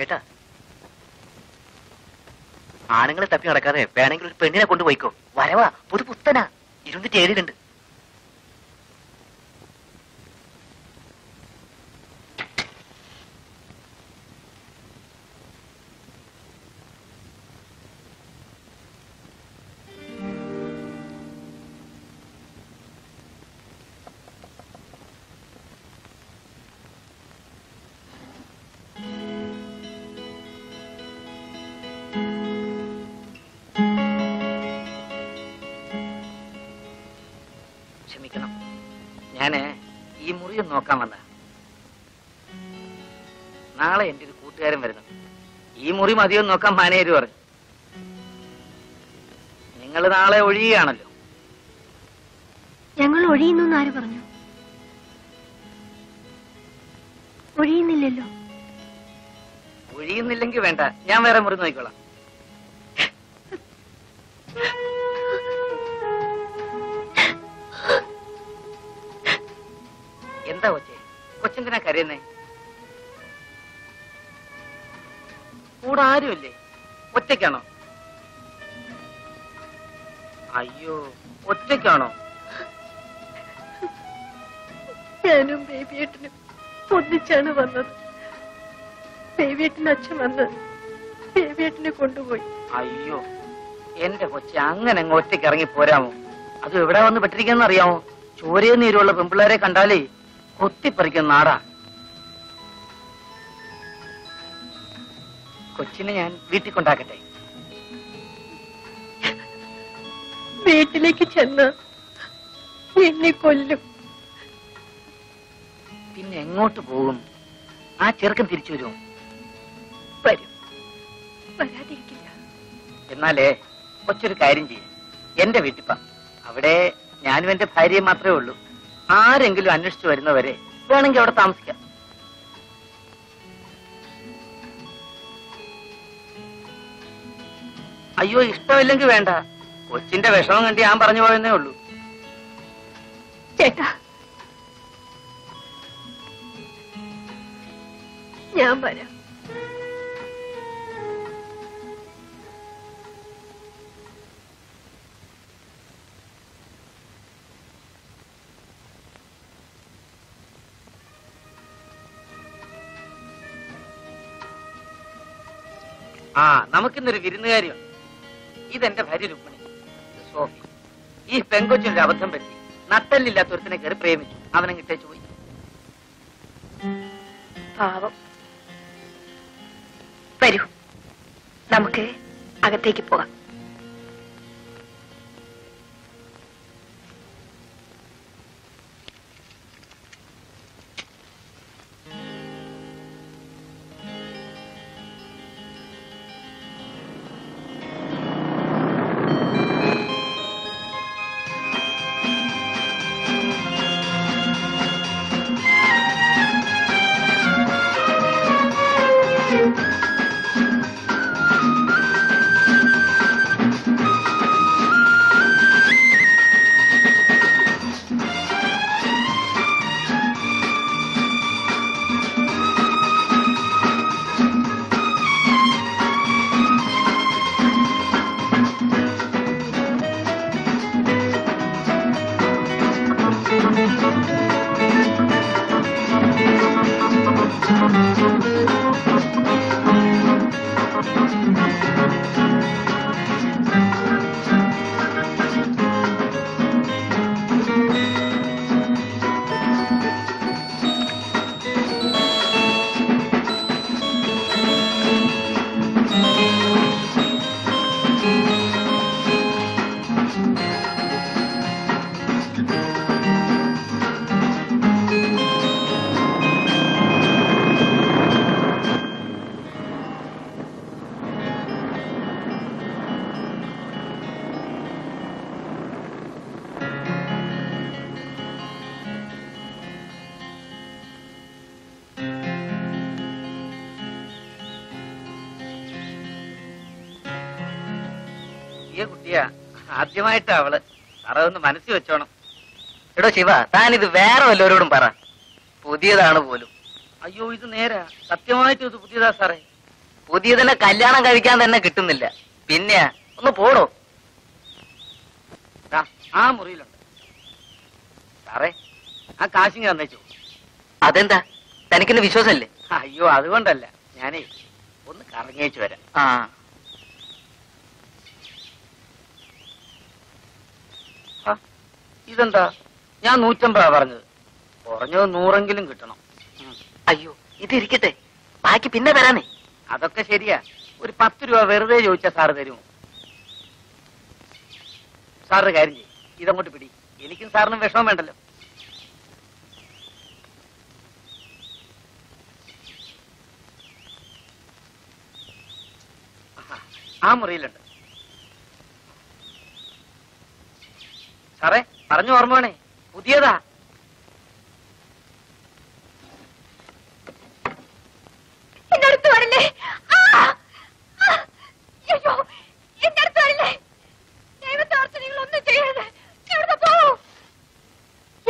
ചേട്ടാ, ആണുങ്ങളെ തപ്പി നടക്കാതെ വേണമെങ്കിൽ ഒരു പെണ്ണിനെ കൊണ്ടുപോയിക്കോ. വരവാ, പുതു പുത്തനാ, 27 ക്ഷമിക്കണം, ഞാന് ഈ മുറി നോക്കാൻ വന്ന. നാളെ എന്റെ ഒരു കൂട്ടുകാരൻ വരുന്നു. ഈ മുറി മതിയോ നോക്കാൻ മാനേജർ പറഞ്ഞു. നിങ്ങൾ നാളെ ഒഴിയുകയാണല്ലോ. ഞങ്ങൾ ഒഴിയുന്നു ആര് പറഞ്ഞു? ഒഴിയുന്നില്ലല്ലോ. ഒഴിയുന്നില്ലെങ്കിൽ വേണ്ട, ഞാൻ വേറെ മുറി നോക്കിക്കോളാം. എന്താ കൊച്ചേ, കൊച്ചെന്തിനാ കരയുന്നേ? കൂടെ ആരുമില്ലേ? ഒറ്റയ്ക്കാണോ? അയ്യോ, ഒറ്റയ്ക്കാണോ? ഞാനും ബേബിയേട്ടനും ഒന്നിച്ചാണ് വന്നത്. ബേബിയേട്ടന്റെ അച്ഛൻ വന്ന് ബേബിയേട്ടനെ കൊണ്ടുപോയി. അയ്യോ, എന്റെ കൊച്ചെ, അങ്ങനെ അങ്ങ് ഒറ്റയ്ക്ക് ഇറങ്ങി പോരാമോ? അത് എവിടെ വന്ന് പെട്ടിരിക്കുന്ന അറിയാമോ? ചോരയും നീരുള്ള പെൺപിള്ളേരെ കണ്ടാലേ കൊത്തിപ്പറിക്കുന്ന നാടാ. കൊച്ചിനെ ഞാൻ വീട്ടിൽ കൊണ്ടാക്കട്ടെ? വീട്ടിലേക്ക് ചെന്ന് എന്നെ കൊല്ലും. പിന്നെ എങ്ങോട്ട് പോകും? ആ ചെറുക്കൻ തിരിച്ചു വരുമോ? വരും, വരാതിരിക്കില്ല. എന്നാലേ കൊച്ചൊരു കാര്യം ചെയ്യും, എന്റെ വീട്ടിപ്പ. അവിടെ ഞാനും എന്റെ ഭാര്യയും മാത്രമേ ഉള്ളൂ. ആരെങ്കിലും അന്വേഷിച്ചു വരുന്നവരെ വേണമെങ്കിൽ അവിടെ താമസിക്കാം. അയ്യോ, ഇഷ്ടമില്ലെങ്കിൽ വേണ്ട. കൊച്ചിന്റെ വിഷമം കണ്ടി ഞാൻ പറഞ്ഞു പോയെന്നേ ഉള്ളൂ. ചേട്ടാ, ഞാൻ വരാം. ആ, നമുക്കിന്നൊരു വിരുന്നുകാരിയുണ്ട്. ഇതെന്റെ ഭാര്യ രുക്മിണി, സോഫി. ഈ പെങ്കൊച്ചിനൊരു അബദ്ധം പറ്റി. നട്ടല്ലില്ലാത്തൊരുത്തിനെ കയറി പ്രേമിച്ചു. അവനെ കിട്ടേച്ചു പോയി. പാവം. വരൂ, നമുക്ക് അകത്തേക്ക് പോകാം. കുട്ടിയാ, ആദ്യമായിട്ടാ അവള്. സാറേ ഒന്ന് മനസ്സിൽ വെച്ചോണം. എടോ ശിവ, താനിത് വേറെ വല്ലവരോടും പറ. പുതിയതാണ് പോലും. അയ്യോ, ഇത് നേരാ, സത്യമായിട്ടും ഇത് പുതിയതാ സാറേ. പുതിയതിനെ കല്യാണം കഴിക്കാൻ തന്നെ കിട്ടുന്നില്ല. പിന്നെ ഒന്ന് പോടോ. ആ മുറിയിലുണ്ട്. സാറേ, ആ കാശിങ് തന്നേച്ചു. അതെന്താ, തനിക്കെന്നെ വിശ്വാസമല്ലേ? അയ്യോ, അതുകൊണ്ടല്ല, ഞാനേ ഒന്ന് കറങ്ങിയേച്ചു വരാം. ഇതെന്താ, ഞാൻ 150 പറഞ്ഞത്, കുറഞ്ഞത് 100 കിട്ടണം. അയ്യോ, ഇതിരിക്കട്ടെ, ബാക്കി പിന്നെ തരാനേ. അതൊക്കെ ശരിയാ, ഒരു 10 രൂപ വെറുതെ ചോദിച്ചാ സാറ് തരുമോ? സാറിന് കാര്യം ചെയ്യും, ഇതങ്ങോട്ട് പിടി. എനിക്കും സാറിനും വിഷമം വേണ്ടല്ലോ. ആ മുറിയിലുണ്ട്. സാറേ, പറഞ്ഞു ഓർമ്മ വേണേ, പുതിയതാ.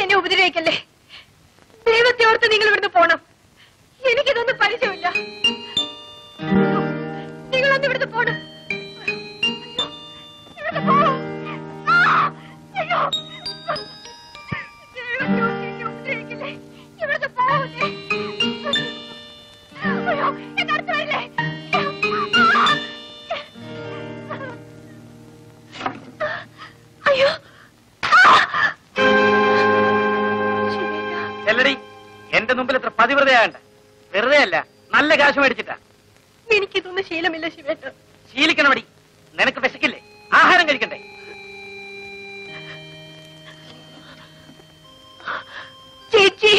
എന്നെ ഉപദ്രവിക്കല്ലേ. ദൈവത്തെ ഓർത്ത് നിങ്ങൾ ഇവിടുന്ന് പോണം. എനിക്കിതൊന്നും പരിചയമില്ല. നിങ്ങളൊന്ന് ഇവിടുന്ന് പോണം. ചെല്ലടി, എന്റെ മുമ്പിൽ എത്ര പതിവ്രതയാകണ്ട. വെറുതെ അല്ല, നല്ല കാശ് മേടിച്ചിട്ടാ. എനിക്കിതൊന്നും ശീലമില്ല ശിവേട്ട. ശീലിക്കണമടി, നിനക്ക് വിശക്കില്ലേ? ആഹാരം കഴിക്കണ്ടേ? ചേച്ചി,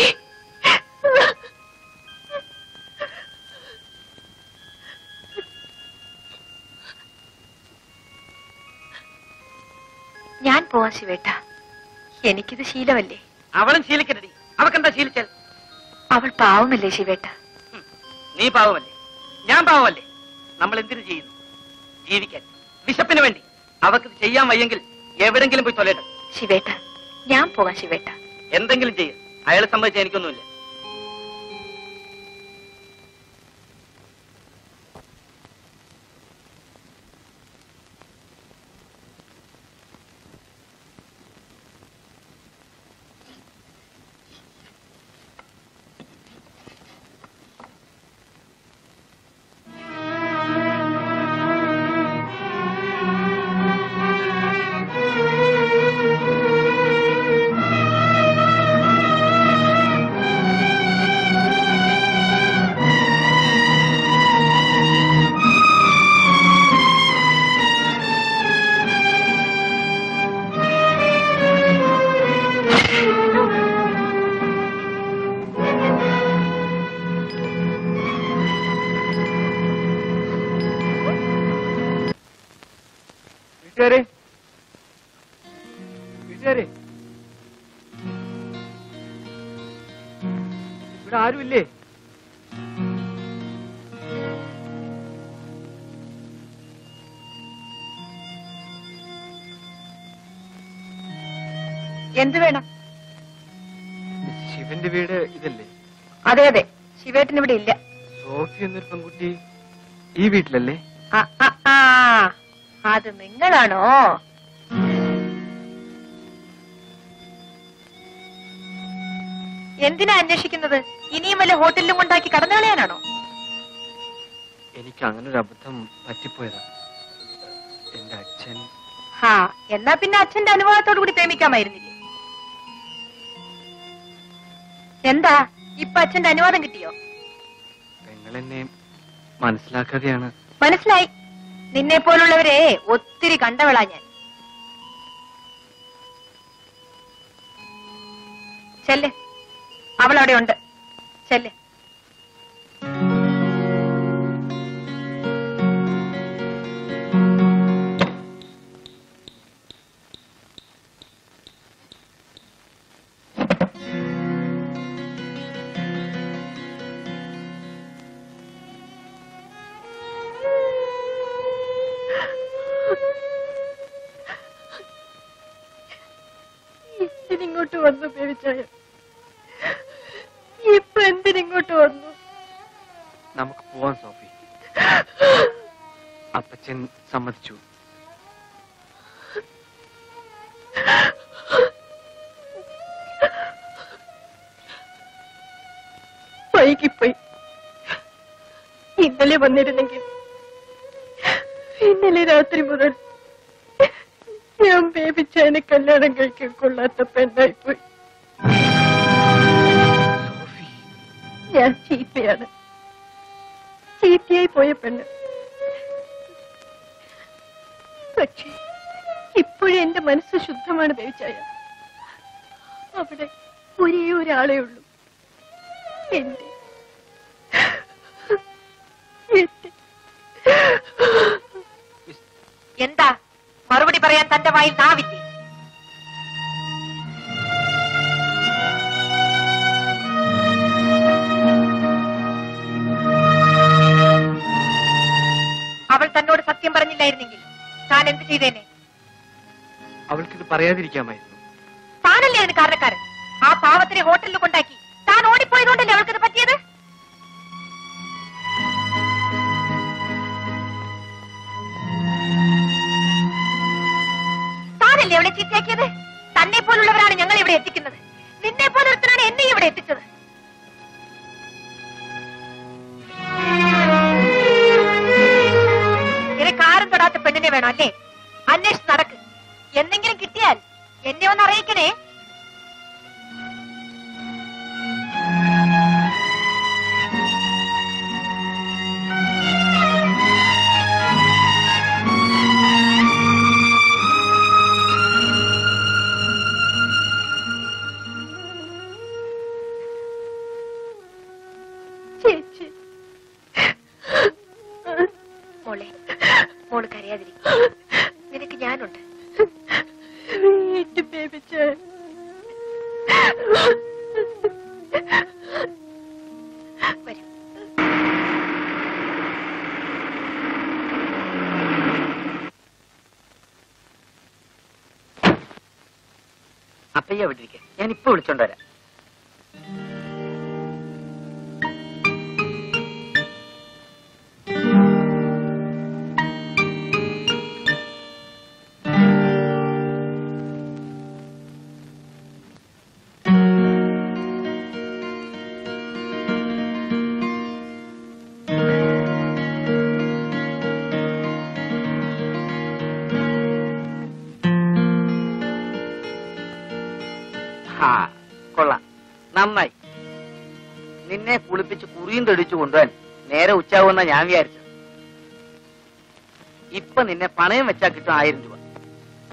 ഞാൻ പോവാ ശിവേട്ട. എനിക്കിത് ശീലമല്ലേ. അവളും ശീലിക്കണ്ടടി. അവക്കെന്താ ശീലിച്ചാൽ? അവൾ പാവമല്ലേ ശിവേട്ട? നീ പാവമല്ലേ, ഞാൻ പാവമല്ലേ? നമ്മൾ എന്തിനു ചെയ്യുന്നു? ജീവിക്കാൻ, വിശപ്പിന് വേണ്ടി. അവക്ക് ചെയ്യാൻ വയ്യെങ്കിൽ എവിടെങ്കിലും പോയി തൊലയിട. ശിവേട്ട, ഞാൻ പോകാം ശിവേട്ട. എന്തെങ്കിലും ചെയ്യും. അയാളെ സംബന്ധിച്ച് എനിക്കൊന്നുമില്ല. ഇവിടെ ആരുമില്ലേ? എന്ത് വേണം? ശിവന്റെ വീട് ഇതല്ലേ? അതെ അതെ, ശിവേട്ടൻ ഇവിടെ ഇല്ല. സോഫി എന്നൊരു പെൺകുട്ടി ഈ വീട്ടിലല്ലേ? അത് നിങ്ങളാണോ? എന്തിനാ അന്വേഷിക്കുന്നത്? ഇനിയും വല്ല ഹോട്ടലിലും കൊണ്ടാക്കി കടന്നു കളയാനാണോ? എനിക്ക് അങ്ങനെ ഒരു അബദ്ധം പറ്റിപ്പോയതാ. എന്റെ അച്ഛൻ. എന്നാ പിന്നെ അച്ഛന്റെ അനുവാദത്തോടു കൂടി പ്രേമിക്കാമായിരുന്നില്ലേ? എന്താ ഇപ്പൊ അച്ഛന്റെ അനുവാദം കിട്ടിയോ? പെങ്ങളെന്നെ മനസ്സിലാക്കാതെയാണ്. മനസ്സിലായി. നിന്നെ പോലുള്ളവരെ ഒത്തിരി കണ്ടവളാ ഞാൻ. ചെല്ല്, അവളവിടെ ഉണ്ട്. ചെല്ല്. ഇങ്ങോട്ട് വന്നു പേടിച്ചായ. ഇപ്പൊ എന്തിനിങ്ങോട്ട് വന്നു? നമുക്ക് പോവാം സോഫി. അപ്പച്ചൻ സമ്മതിച്ചു. വൈകിപ്പോയി. ഇന്നലെ വന്നിരുന്നെങ്കിൽ ഇന്നലെ രാത്രി മുതൽ ഞാൻ ബേബിച്ചതിനെ കല്യാണം കഴിക്കാൻ കൊള്ളാത്ത പെണ്ണായിപ്പോയി. ഞാൻ ചീത്തയാണ്, ചീത്തയായി പോയ പെണ്ണ്. പക്ഷേ ഇപ്പോഴും എന്റെ മനസ്സ് ശുദ്ധമാണ് ബേബിച്ചായ. അവിടെ ഒരേ ഒരാളേ ഉള്ളൂ, എന്റെ. എന്താ മറുപടി പറയാൻ തന്റെ വായിൽ നാവില്ലേ? അവൾ തന്നോട് സത്യം പറഞ്ഞില്ലായിരുന്നെങ്കിൽ താൻ എന്ത് ചെയ്തേനെ? അവൾക്കിത് പറയാതിരിക്കാമായിരുന്നു. താനല്ലേ അതിന് കാരണക്കാരൻ. ആ പാവത്തിനെ ഹോട്ടലിൽ കൊണ്ടാക്കി താൻ ഓടിപ്പോയതുകൊണ്ടല്ലേ അവൾക്കിത് പറ്റിയത്? താനല്ലേ അവളെ ചീത്തയാക്കിയത്? തന്നെ പോലുള്ളവരാണ് ഞങ്ങൾ ഇവിടെ എത്തിക്കുന്നത്. നിന്നെ പോലൊരുത്തനാണ് എന്നെ ഇവിടെ എത്തിച്ചത്. നിനക്ക് ആരും തൊടാത്ത പെണ്ണിനെ വേണം അല്ലേ? അന്വേഷിച്ച് നടക്ക്. എന്തെങ്കിലും കിട്ടിയാൽ എന്നെ ഒന്ന് അറിയിക്കണേ. ചേച്ചി, മോളെ, മോള് കരയാതിരിക്കും. നിനക്ക് ഞാനുണ്ട്. വീട്ടു ബേബിച്ച് വരും. അപ്പയ്യ വിട്ടിരിക്കെ, ഞാൻ ഇപ്പൊ വിളിച്ചോണ്ട് വരാം. കൊള്ളാം, നന്നായി. നിന്നെ കുളിപ്പിച്ച് കുറിയും തെടിച്ചു കൊണ്ടുപോകാൻ നേരെ ഉച്ചാവുന്ന ഞാൻ വിചാരിച്ചു. ഇപ്പൊ നിന്നെ പണയം വെച്ചാൽ കിട്ടും 1000 രൂപ.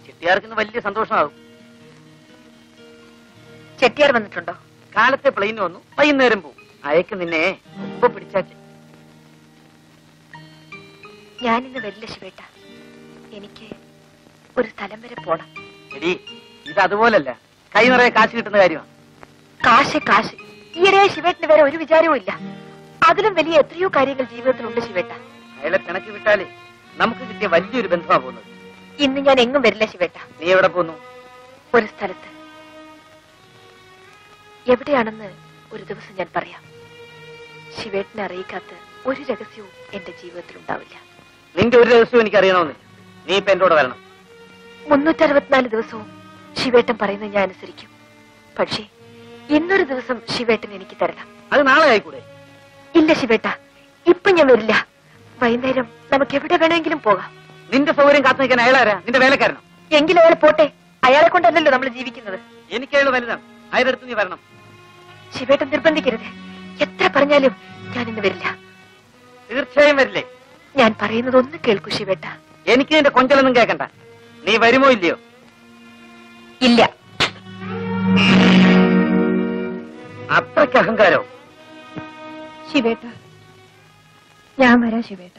ചെട്ടിയാർക്ക് വലിയ സന്തോഷമാകും. ചെട്ടിയാർ വന്നിട്ടുണ്ടോ? കാലത്തെ പ്ലെയിന് വന്നു, വൈകുന്നേരം പോവും. അയക്ക് നിന്നെ മുമ്പ് പിടിച്ചാച്ച്. ഞാനിന്ന് വരില്ല ശിവേട്ട. എനിക്ക് ഒരു സ്ഥലം വരെ പോണം. എടി, ഇത് അതുപോലല്ല, കൈ നിറയെ കാശ് കിട്ടുന്ന കാര്യമാണ്. കാശ് കാശ്. ഈയിടെ ശിവേട്ടിന് വേറെ ഒരു വിചാരവും ഇല്ല. അതിലും വലിയ എത്രയോ കാര്യങ്ങൾ ജീവിതത്തിലുണ്ട് ശിവേട്ട. അയാളെ പിണക്കി വിട്ടാലേ നമുക്ക് കിട്ടിയ വലിയൊരു ബന്ധമാണ് പോകുന്നത്. ഇന്ന് ഞാൻ എങ്ങും വരില്ല ശിവേട്ട. നീ എവിടെ പോന്നു? ഒരു സ്ഥലത്ത്. എവിടെയാണെന്ന് ഒരു ദിവസം ഞാൻ പറയാം. ശിവേട്ടിനെ അറിയിക്കാത്ത ഒരു രഹസ്യവും എന്റെ ജീവിതത്തിൽ ഉണ്ടാവില്ല. നിന്റെ ഒരു രഹസ്യവും എനിക്ക് അറിയണമെന്നില്ല. നീ ഇപ്പൊ എന്റെ കൂടെ വരണം. 364 ദിവസവും ശിവേട്ടൻ പറയുന്നത് ഞാൻ അനുസരിക്കും. പക്ഷേ ഇന്നൊരു ദിവസം ശിവേട്ടൻ എനിക്ക് തരണം. അത് നാളെ ആയിക്കൂടെ? ഇല്ല ശിവേട്ട, ഇപ്പൊ ഞാൻ വരില്ല. വൈകുന്നേരം നമുക്ക് എവിടെ വേണമെങ്കിലും പോകാം. നിന്റെ സൗകര്യം കാത്തു നിൽക്കാൻ അയാളാരാ? നിന്റെ വേലക്കാരനോ? എങ്കിലും അയാൾ പോട്ടെ. അയാളെ കൊണ്ടല്ലല്ലോ നമ്മൾ ജീവിക്കുന്നത്. എനിക്ക് അയാൾ വലുതാണ്. അയാളുടെ നീ വരണം. ശിവേട്ടൻ നിർബന്ധിക്കരുത്. എത്ര പറഞ്ഞാലും ഞാൻ ഇന്ന് വരില്ല. തീർച്ചയായും വരില്ലേ? ഞാൻ പറയുന്നത് ഒന്ന് കേൾക്കൂ ശിവേട്ട. എനിക്ക് നിന്റെ കൊഞ്ചലൊന്നും കേൾക്കണ്ട. നീ വരുമോ ഇല്ലയോ? ഇല്ല. അത്രയ്ക്ക് അഹങ്കാരോ? ശിവേട്ട, ഞാൻ വരാം ശിവേട്ട.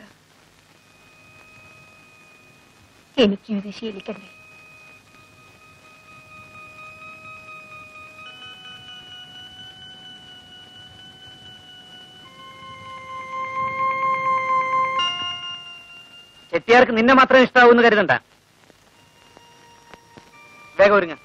എനിക്കും ഇത് ശീലിക്കണ്ടേ? ചെട്ടിയാർക്ക് നിന്നെ മാത്രം ഇഷ്ടാവൂന്ന് കരുതണ്ട. വേഗം ഒരുങ്ങ.